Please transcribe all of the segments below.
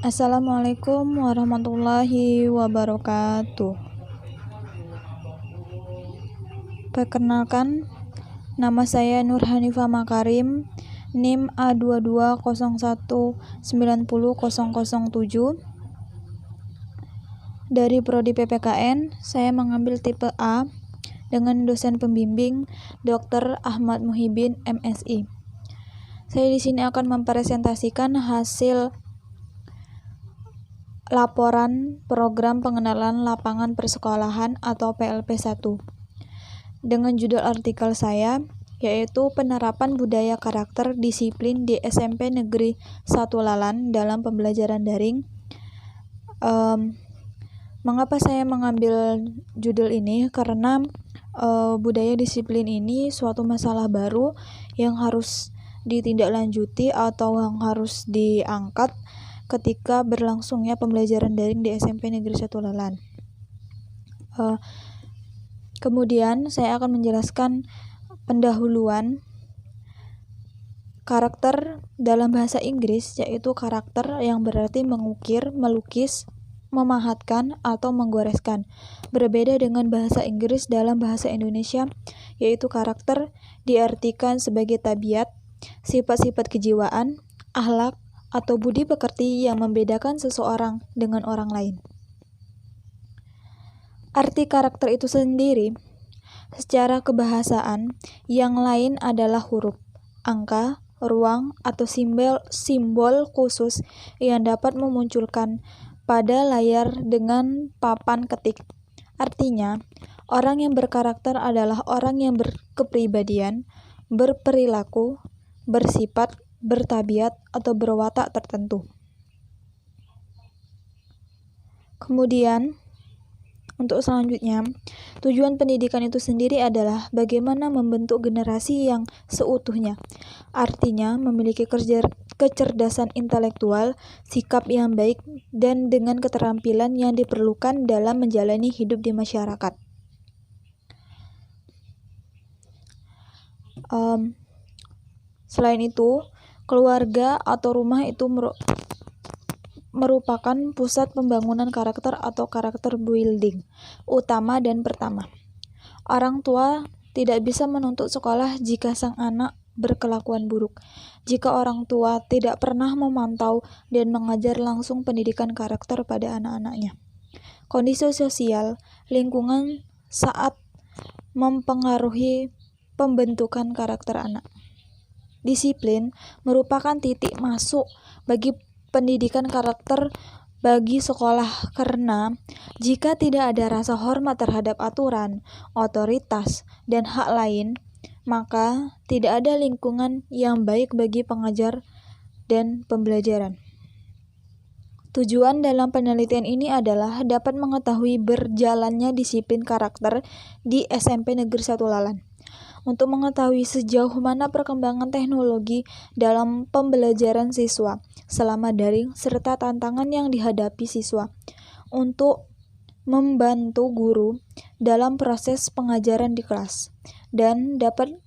Assalamualaikum warahmatullahi wabarakatuh. Perkenalkan, nama saya Nur Hanifah Makarim, NIM A2201900007. Dari Prodi PPKN, saya mengambil tipe A dengan dosen pembimbing Dr. Ahmad Muhibin, MSI. Saya di sini akan mempresentasikan hasil laporan program pengenalan lapangan persekolahan atau PLP1 dengan judul artikel saya yaitu penerapan budaya karakter disiplin di SMP Negeri 1 Lalan dalam pembelajaran daring. Mengapa saya mengambil judul ini? Karena budaya disiplin ini suatu masalah baru yang harus ditindaklanjuti atau yang harus diangkat ketika berlangsungnya pembelajaran daring di SMP Negeri 1 Lalan. Kemudian saya akan menjelaskan pendahuluan karakter dalam bahasa Inggris, yaitu karakter yang berarti mengukir, melukis, memahatkan, atau menggoreskan. Berbeda dengan bahasa Inggris, dalam bahasa Indonesia, yaitu karakter diartikan sebagai tabiat, sifat-sifat kejiwaan, akhlak, atau budi pekerti yang membedakan seseorang dengan orang lain. Arti karakter itu sendiri, secara kebahasaan, yang lain adalah huruf, angka, ruang, atau simbol khusus yang dapat memunculkan pada layar dengan papan ketik. Artinya, orang yang berkarakter adalah orang yang berkepribadian, berperilaku, bersifat, bertabiat, atau berwatak tertentu. Kemudian, untuk selanjutnya, tujuan pendidikan itu sendiri adalah bagaimana membentuk generasi yang seutuhnya. Artinya, memiliki kecerdasan intelektual, sikap yang baik, dan dengan keterampilan yang diperlukan dalam menjalani hidup di masyarakat. Selain itu, keluarga atau rumah itu merupakan pusat pembangunan karakter atau karakter building utama dan pertama. Orang tua tidak bisa menuntut sekolah jika sang anak berkelakuan buruk. Jika orang tua tidak pernah memantau dan mengajar langsung pendidikan karakter pada anak-anaknya. Kondisi sosial, lingkungan saat mempengaruhi pembentukan karakter anak. Disiplin merupakan titik masuk bagi pendidikan karakter bagi sekolah karena jika tidak ada rasa hormat terhadap aturan, otoritas, dan hak lain, maka tidak ada lingkungan yang baik bagi pengajar dan pembelajaran. Tujuan dalam penelitian ini adalah dapat mengetahui berjalannya disiplin karakter di SMP Negeri 1 Lalan. Untuk mengetahui sejauh mana perkembangan teknologi dalam pembelajaran siswa selama daring serta tantangan yang dihadapi siswa untuk membantu guru dalam proses pengajaran di kelas dan dapat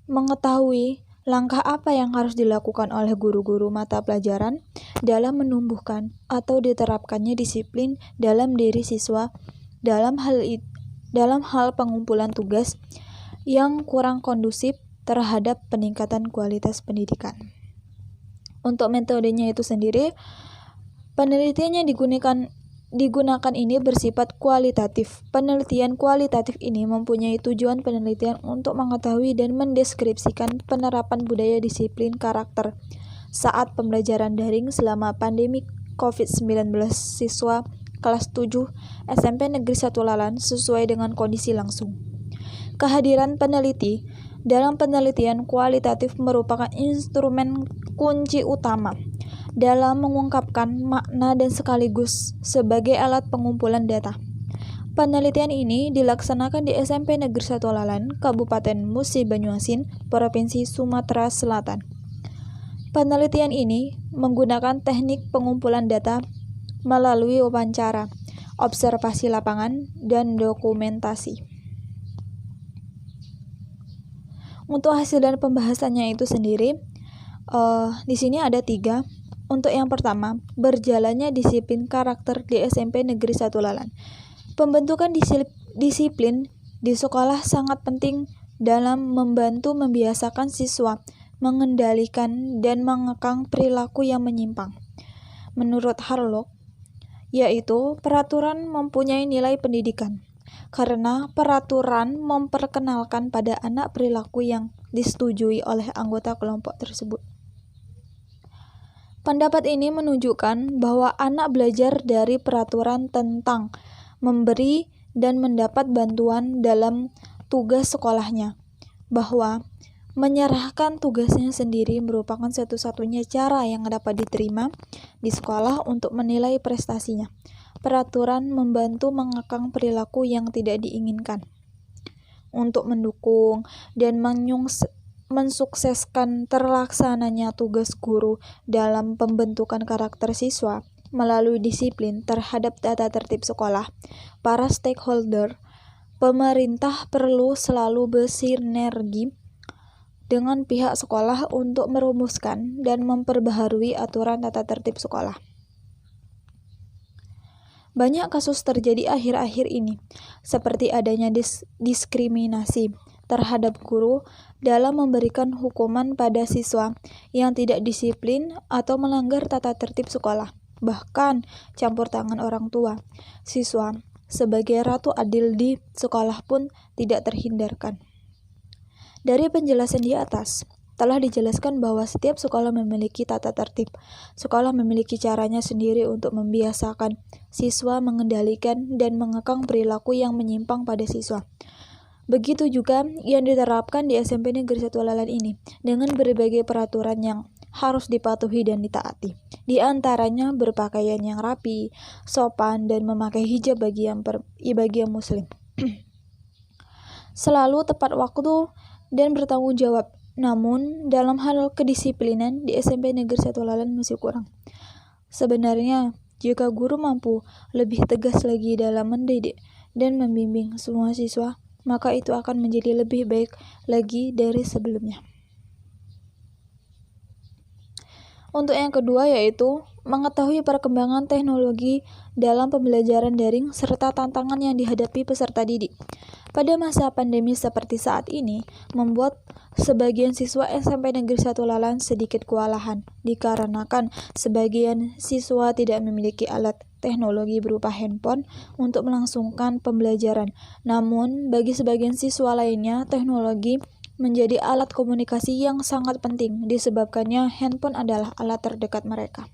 mengetahui langkah apa yang harus dilakukan oleh guru-guru mata pelajaran dalam menumbuhkan atau diterapkannya disiplin dalam diri siswa dalam hal pengumpulan tugas yang kurang kondusif terhadap peningkatan kualitas pendidikan. Untuk metodenya itu sendiri, penelitian yang digunakan ini bersifat kualitatif. Penelitian kualitatif ini mempunyai tujuan penelitian untuk mengetahui dan mendeskripsikan penerapan budaya disiplin karakter saat pembelajaran daring selama pandemi COVID-19 siswa kelas 7 SMP Negeri 1 Lalan sesuai dengan kondisi langsung. Kehadiran peneliti dalam penelitian kualitatif merupakan instrumen kunci utama dalam mengungkapkan makna dan sekaligus sebagai alat pengumpulan data. Penelitian ini dilaksanakan di SMP Negeri 1 Lalan, Kabupaten Musi Banyuasin, Provinsi Sumatera Selatan. Penelitian ini menggunakan teknik pengumpulan data melalui wawancara, observasi lapangan, dan dokumentasi. Untuk hasil dan pembahasannya itu sendiri, di sini ada 3. Untuk yang pertama, berjalannya disiplin karakter di SMP Negeri 1 Lalan. Pembentukan disiplin di sekolah sangat penting dalam membantu membiasakan siswa mengendalikan dan mengekang perilaku yang menyimpang. Menurut Harlock, yaitu peraturan mempunyai nilai pendidikan, karena peraturan memperkenalkan pada anak perilaku yang disetujui oleh anggota kelompok tersebut. Pendapat ini menunjukkan bahwa anak belajar dari peraturan tentang memberi dan mendapat bantuan dalam tugas sekolahnya, bahwa menyerahkan tugasnya sendiri merupakan satu-satunya cara yang dapat diterima di sekolah untuk menilai prestasinya. Peraturan membantu mengekang perilaku yang tidak diinginkan. Untuk mendukung dan mensukseskan terlaksananya tugas guru dalam pembentukan karakter siswa melalui disiplin terhadap tata tertib sekolah, para stakeholder, pemerintah perlu selalu bersinergi dengan pihak sekolah untuk merumuskan dan memperbaharui aturan tata tertib sekolah. Banyak kasus terjadi akhir-akhir ini, seperti adanya diskriminasi terhadap guru dalam memberikan hukuman pada siswa yang tidak disiplin atau melanggar tata tertib sekolah, bahkan campur tangan orang tua. Siswa sebagai ratu adil di sekolah pun tidak terhindarkan. Dari penjelasan di atas, telah dijelaskan bahwa setiap sekolah memiliki tata tertib. Sekolah memiliki caranya sendiri untuk membiasakan siswa mengendalikan dan mengekang perilaku yang menyimpang pada siswa. Begitu juga yang diterapkan di SMP Negeri 1 Lalan ini, dengan berbagai peraturan yang harus dipatuhi dan ditaati. Di antaranya berpakaian yang rapi, sopan, dan memakai hijab bagi yang muslim. Selalu tepat waktu dan bertanggung jawab. Namun, dalam hal kedisiplinan di SMP Negeri 1 Lalan masih kurang. Sebenarnya, jika guru mampu lebih tegas lagi dalam mendidik dan membimbing semua siswa, maka itu akan menjadi lebih baik lagi dari sebelumnya. Untuk yang kedua yaitu mengetahui perkembangan teknologi dalam pembelajaran daring serta tantangan yang dihadapi peserta didik. Pada masa pandemi seperti saat ini, membuat sebagian siswa SMP Negeri 1 Lalan sedikit kewalahan, dikarenakan sebagian siswa tidak memiliki alat teknologi berupa handphone untuk melangsungkan pembelajaran. Namun, bagi sebagian siswa lainnya, teknologi menjadi alat komunikasi yang sangat penting, disebabkannya handphone adalah alat terdekat mereka.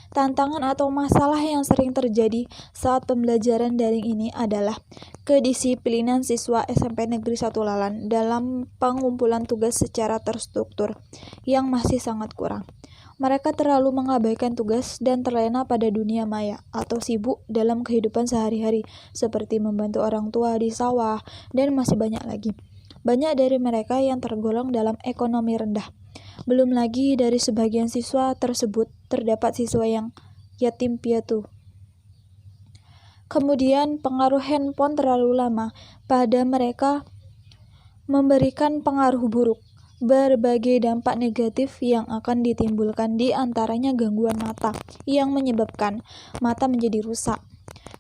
Tantangan atau masalah yang sering terjadi saat pembelajaran daring ini adalah kedisiplinan siswa SMP Negeri 1 Lalan dalam pengumpulan tugas secara terstruktur yang masih sangat kurang. Mereka terlalu mengabaikan tugas dan terlena pada dunia maya atau sibuk dalam kehidupan sehari-hari seperti membantu orang tua di sawah dan masih banyak lagi. Banyak dari mereka yang tergolong dalam ekonomi rendah. Belum lagi dari sebagian siswa tersebut terdapat siswa yang yatim piatu. Kemudian pengaruh handphone terlalu lama pada mereka memberikan pengaruh buruk. Berbagai dampak negatif yang akan ditimbulkan di antaranya gangguan mata yang menyebabkan mata menjadi rusak.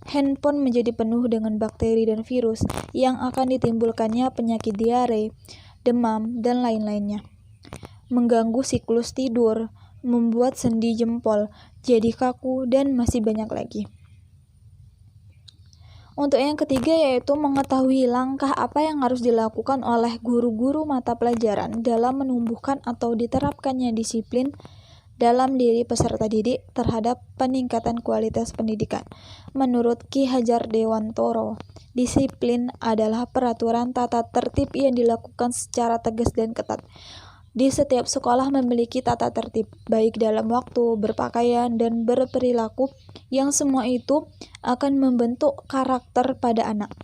Handphone menjadi penuh dengan bakteri dan virus yang akan ditimbulkannya penyakit diare, demam, dan lain-lainnya. Mengganggu siklus tidur, membuat sendi jempol jadi kaku, dan masih banyak lagi. Untuk yang ketiga yaitu mengetahui langkah apa yang harus dilakukan oleh guru-guru mata pelajaran dalam menumbuhkan atau diterapkannya disiplin dalam diri peserta didik terhadap peningkatan kualitas pendidikan. Menurut Ki Hajar Dewantoro, disiplin adalah peraturan tata tertib yang dilakukan secara tegas dan ketat. Di setiap sekolah memiliki tata tertib, baik dalam waktu, berpakaian, dan berperilaku, yang semua itu akan membentuk karakter pada anak.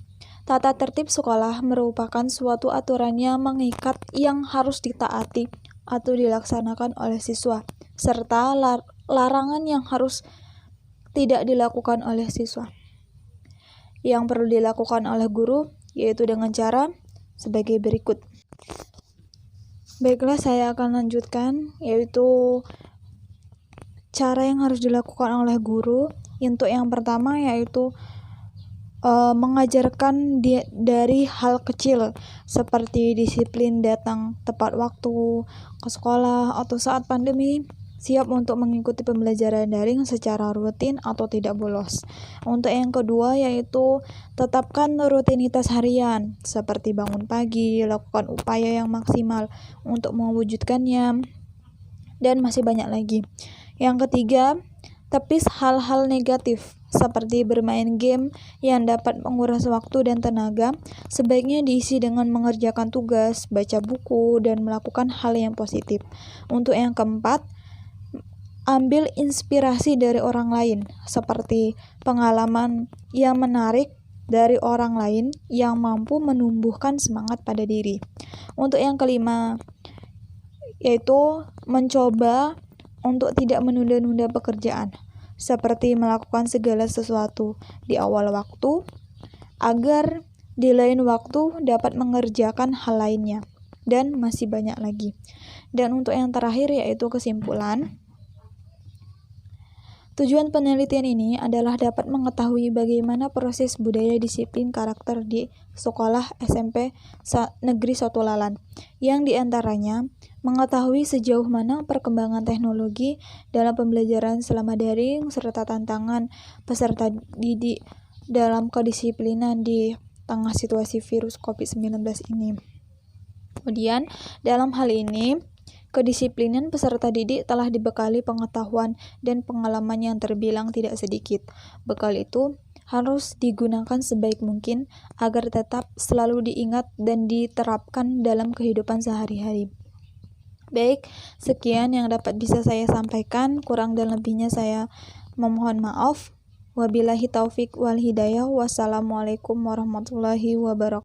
Tata tertib sekolah merupakan suatu aturan yang mengikat yang harus ditaati atau dilaksanakan oleh siswa, serta larangan yang harus tidak dilakukan oleh siswa. Yang perlu dilakukan oleh guru yaitu dengan cara sebagai berikut. Baiklah, saya akan lanjutkan, yaitu cara yang harus dilakukan oleh guru. Untuk yang pertama yaitu mengajarkan dari hal kecil seperti disiplin datang tepat waktu ke sekolah atau saat pandemi, siap untuk mengikuti pembelajaran daring secara rutin atau tidak bolos. Untuk yang kedua yaitu tetapkan rutinitas harian seperti bangun pagi, lakukan upaya yang maksimal untuk mewujudkannya, dan masih banyak lagi. Yang ketiga, tepis hal-hal negatif seperti bermain game yang dapat menguras waktu dan tenaga, sebaiknya diisi dengan mengerjakan tugas, baca buku, dan melakukan hal yang positif. Untuk yang keempat, ambil inspirasi dari orang lain, seperti pengalaman yang menarik dari orang lain yang mampu menumbuhkan semangat pada diri. Untuk yang kelima, yaitu mencoba untuk tidak menunda-nunda pekerjaan, seperti melakukan segala sesuatu di awal waktu, agar di lain waktu dapat mengerjakan hal lainnya, dan masih banyak lagi. Dan untuk yang terakhir yaitu kesimpulan. Tujuan penelitian ini adalah dapat mengetahui bagaimana proses budaya disiplin karakter di sekolah SMP Negeri 1 Lalan, yang diantaranya mengetahui sejauh mana perkembangan teknologi dalam pembelajaran selama daring serta tantangan peserta didik dalam kedisiplinan di tengah situasi virus COVID-19 ini. Kemudian, dalam hal ini, kedisiplinan peserta didik telah dibekali pengetahuan dan pengalaman yang terbilang tidak sedikit. Bekal itu harus digunakan sebaik mungkin agar tetap selalu diingat dan diterapkan dalam kehidupan sehari-hari. Baik, sekian yang dapat bisa saya sampaikan. Kurang dan lebihnya saya memohon maaf. Wabillahi taufik wal hidayah. Wassalamualaikum warahmatullahi wabarakatuh.